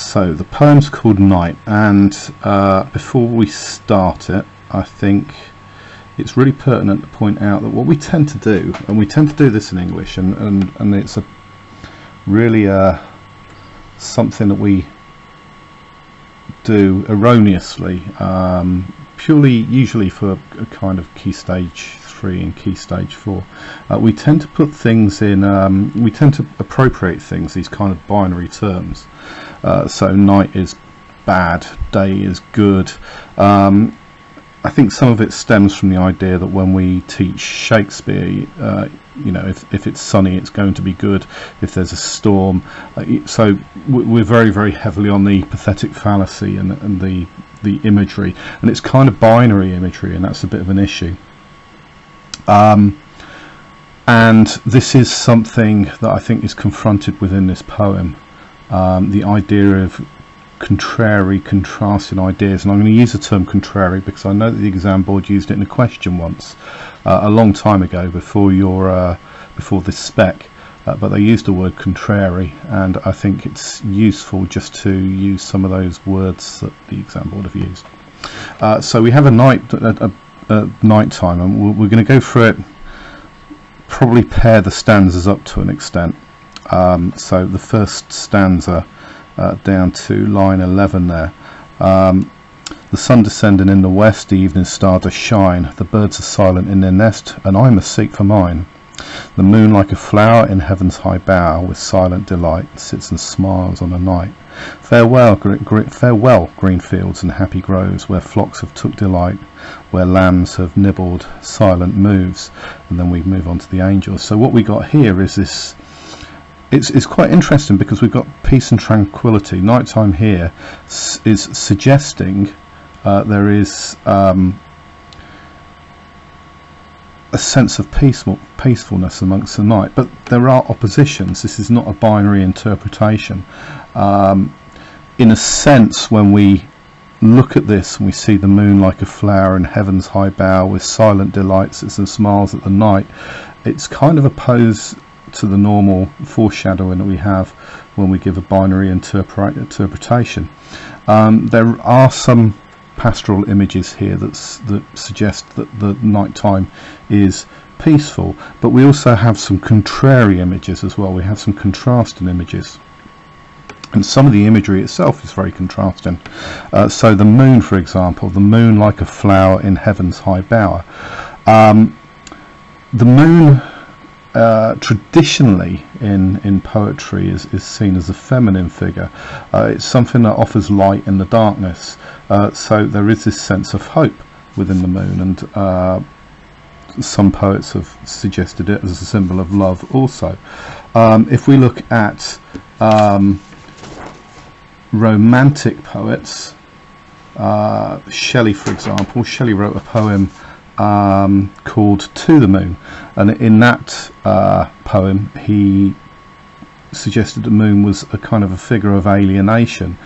So the poem's called Night, and before we start it, I think it's really pertinent to point out that what we tend to do, and we tend to do this in English, and it's a really something that we do erroneously, usually for a kind of key stage 3 and key stage 4. We tend to put things in, we tend to appropriate things, these kind of binary terms. So night is bad, day is good. I think some of it stems from the idea that when we teach Shakespeare, you know, if it's sunny, it's going to be good. If there's a storm, so we're very, very heavily on the pathetic fallacy and the imagery, and it's kind of binary imagery, and that's a bit of an issue. And this is something that I think is confronted within this poem, the idea of contrasting ideas. And I'm going to use the term contrary because I know that the exam board used it in a question once, a long time ago, before this spec, but they used the word contrary, and I think it's useful just to use some of those words that the exam board have used. So we have a night time, and we're going to go through it, probably pair the stanzas up to an extent. So the first stanza down to line 11 there. The sun descending in the west, the evening star does shine, the birds are silent in their nest, and I must seek for mine. The moon like a flower in heaven's high bower, with silent delight sits and smiles on the night. Farewell, farewell, green fields and happy groves, where flocks have took delight, where lambs have nibbled silent moves. And then we move on to the angels. So what we got here is this. It's quite interesting because we've got peace and tranquility. Nighttime here is suggesting there is a sense of peacefulness amongst the night, but there are oppositions. This is not a binary interpretation. In a sense, when we look at this and we see the moon like a flower in heaven's high bower, with silent delights and smiles at the night, it's kind of opposed to the normal foreshadowing that we have when we give a binary interpretation. There are some pastoral images here that suggest that the nighttime is peaceful, but we also have some contrary images as well. We have some contrasting images, and some of the imagery itself is very contrasting. So the moon, for example, the moon like a flower in heaven's high bower. The moon traditionally in poetry is seen as a feminine figure. It's something that offers light in the darkness, so there is this sense of hope within the moon, and some poets have suggested it as a symbol of love also. If we look at romantic poets, Shelley, for example, Shelley wrote a poem called To the Moon, and in that poem he suggested the moon was a kind of a figure of alienation.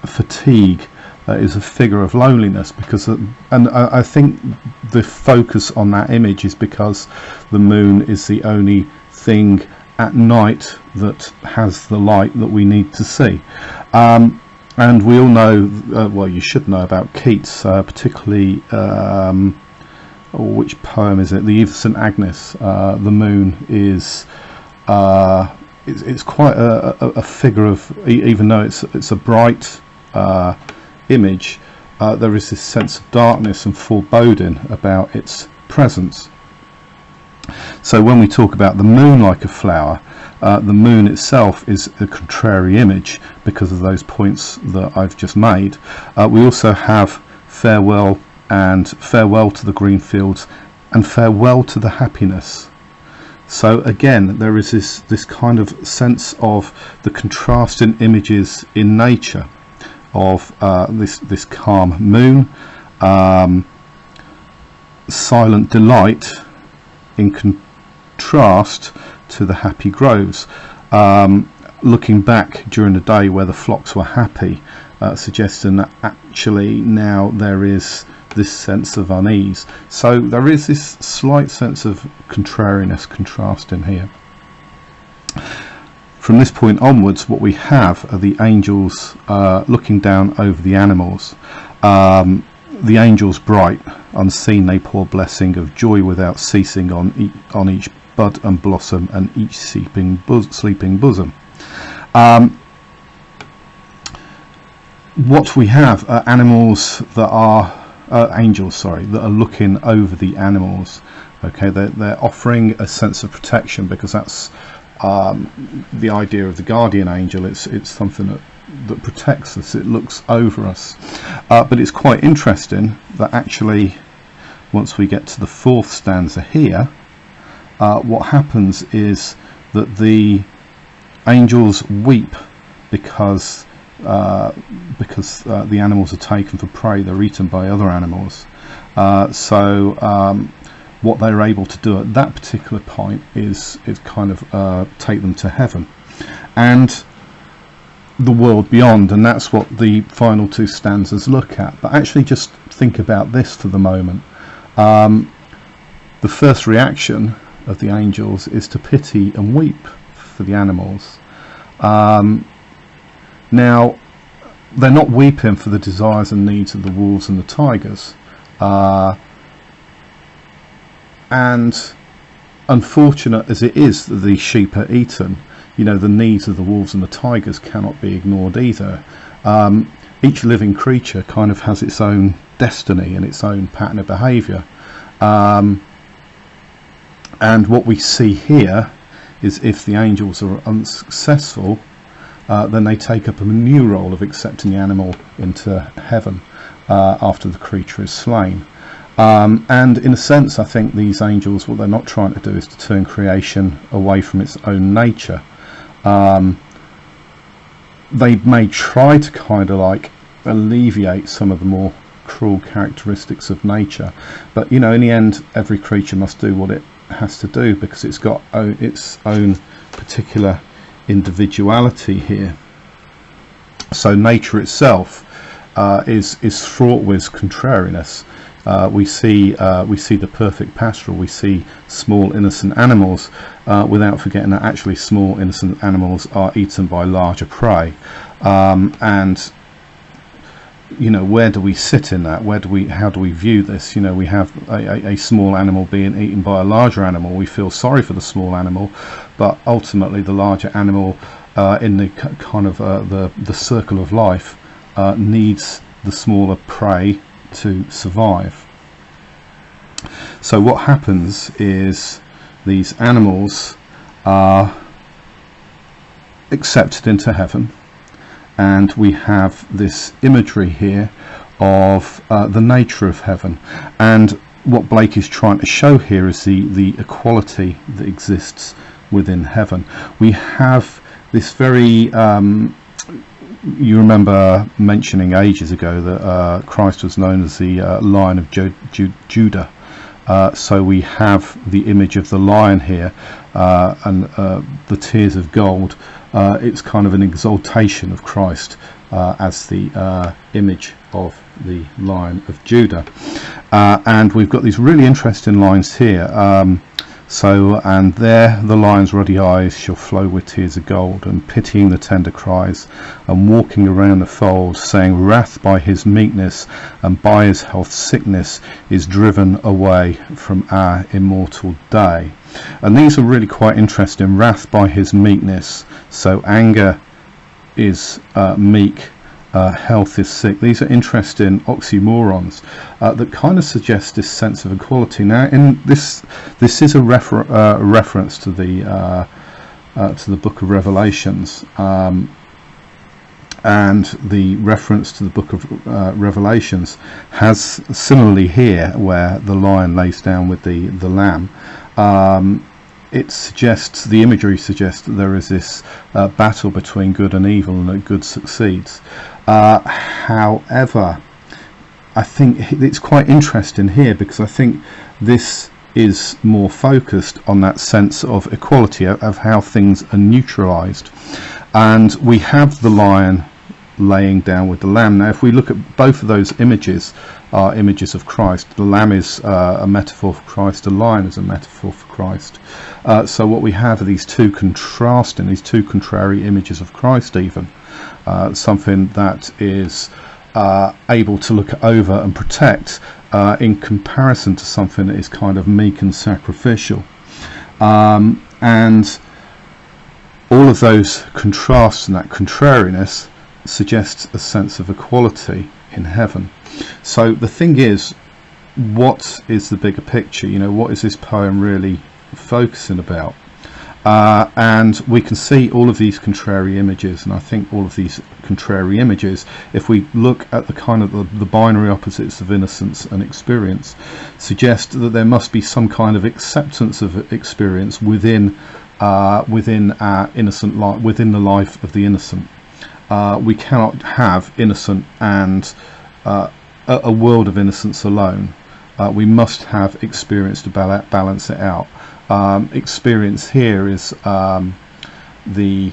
Fatigue is a figure of loneliness, because and I think the focus on that image is because the moon is the only thing at night that has the light that we need to see. And we all know, well, you should know about Keats, particularly, which poem is it? The Eve of St Agnes. The moon is, it's quite a figure of, even though it's a bright image, there is this sense of darkness and foreboding about its presence. So when we talk about the moon like a flower, the moon itself is a contrary image because of those points that I've just made. We also have farewell, and farewell to the green fields, and farewell to the happiness. So again, there is this kind of sense of the contrasting images in nature of this calm moon, silent delight, in contrast to the happy groves. Looking back during the day where the flocks were happy, suggesting that actually now there is this sense of unease. So there is this slight sense of contrariness, contrast in here. from this point onwards, what we have are the angels looking down over the animals. The angels bright, unseen, they pour blessing of joy without ceasing on each bud and blossom and each sleeping bosom. What we have are animals that are angels, that are looking over the animals. Okay, they're offering a sense of protection, because that's the idea of the guardian angel. It's something that protects us. It looks over us. But it's quite interesting that actually, once we get to the 4th stanza here, what happens is that the angels weep because the animals are taken for prey. They're eaten by other animals. What they're able to do at that particular point is kind of take them to heaven and the world beyond, and that's what the final 2 stanzas look at. But actually, just think about this for the moment. The first reaction of the angels is to pity and weep for the animals. Now, they're not weeping for the desires and needs of the wolves and the tigers. And unfortunate as it is that these sheep are eaten, the needs of the wolves and the tigers cannot be ignored either. Each living creature kind of has its own destiny and its own pattern of behaviour. And what we see here is, if the angels are unsuccessful, then they take up a new role of accepting the animal into heaven after the creature is slain. And in a sense, I think these angels, what they're not trying to do is to turn creation away from its own nature. They may try to kind of like alleviate some of the more cruel characteristics of nature, but in the end, every creature must do what it has to do, because it's got its own particular individuality here. So nature itself is fraught with contrariness. We see the perfect pastoral. We see small innocent animals, without forgetting that actually small innocent animals are eaten by larger prey. And where do we sit in that? How do we view this? We have a small animal being eaten by a larger animal. We feel sorry for the small animal, but ultimately the larger animal, in the kind of the circle of life, needs the smaller prey to survive. So what happens is these animals are accepted into heaven, and we have this imagery here of the nature of heaven. And what Blake is trying to show here is the equality that exists within heaven. We have this very you remember mentioning ages ago that Christ was known as the Lion of Judah. So we have the image of the lion here, and the tears of gold. It's kind of an exaltation of Christ as the image of the Lion of Judah. And we've got these really interesting lines here. And there the lion's ruddy eyes shall flow with tears of gold, and pitying the tender cries, and walking around the fold, saying, wrath by his meekness, and by his health sickness, is driven away from our immortal day. And these are really quite interesting. Wrath by his meekness, so anger is meek, health is sick. These are interesting oxymorons that kind of suggest this sense of equality. Now, in this is a reference to the Book of Revelations, and the reference to the Book of Revelations has similarly here, where the lion lays down with the lamb. It suggests, the imagery suggests, that there is this battle between good and evil, and that good succeeds. However, I think it's quite interesting here, because I think this is more focused on that sense of equality, of how things are neutralized. And we have the lion laying down with the lamb. Now, if we look at both of those images, are images of Christ. The lamb is a metaphor for Christ, the lion is a metaphor for Christ. So what we have are these two contrasting, these two contrary images of Christ even. Something that is able to look over and protect in comparison to something that is kind of meek and sacrificial. And all of those contrasts and that contrariness suggests a sense of equality in heaven. So the thing is, what is the bigger picture? You know, what is this poem really focusing about? And we can see all of these contrary images, and I think all of these contrary images, if we look at the kind of the binary opposites of innocence and experience, suggest that there must be some kind of acceptance of experience within our innocent life, within the life of the innocent. We cannot have innocent and a world of innocence alone. We must have experience to balance it out. Experience here is the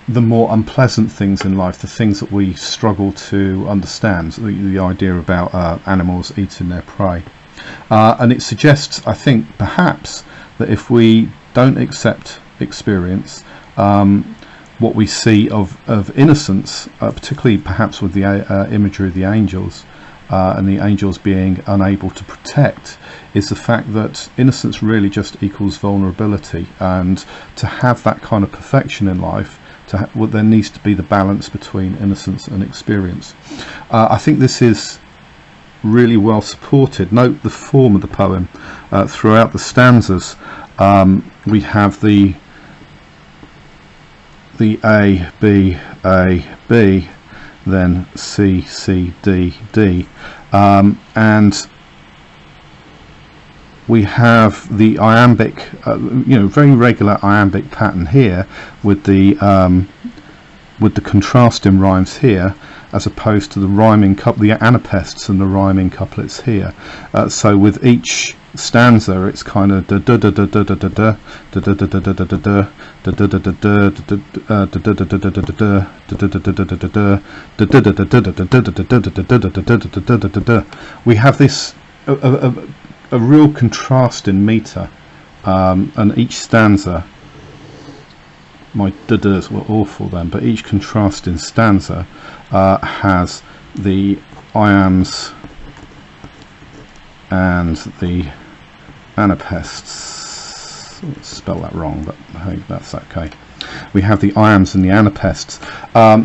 more unpleasant things in life, the things that we struggle to understand, the idea about animals eating their prey. And it suggests, I think, perhaps, that if we don't accept experience, what we see of innocence, particularly perhaps with the imagery of the angels, and the angels being unable to protect, is the fact that innocence really just equals vulnerability, and to have that kind of perfection in life, there needs to be the balance between innocence and experience. I think this is really well supported. Note the form of the poem. Throughout the stanzas, we have the A, B, A, B, then C, C, D, D, and we have the iambic, very regular iambic pattern here with the contrasting rhymes here, as opposed to the rhyming the anapests and the rhyming couplets here. So with each stanza, it's kind of da da da da da da da da da da da da da da da. We have this a real contrast in meter, and each stanza, my da-das were awful then, but each contrasting stanza has the iambs and the anapests. Spell that wrong, but I think that's okay. We have the iambs and the anapests.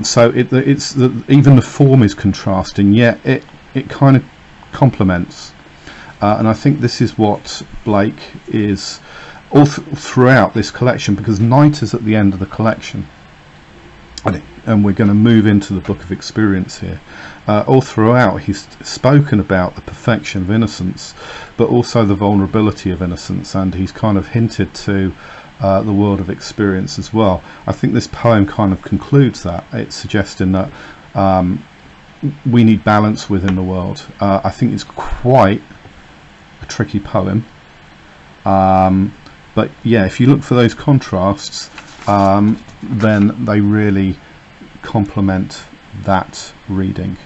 So even the form is contrasting, yet it kind of complements. And I think this is what Blake is all throughout this collection, because night is at the end of the collection, and we're going to move into the book of experience here. All throughout he's spoken about the perfection of innocence, but also the vulnerability of innocence, and he's kind of hinted to the world of experience as well. I think this poem kind of concludes that. It's suggesting that we need balance within the world. I think it's quite a tricky poem, but yeah, if you look for those contrasts, then they really complement that reading.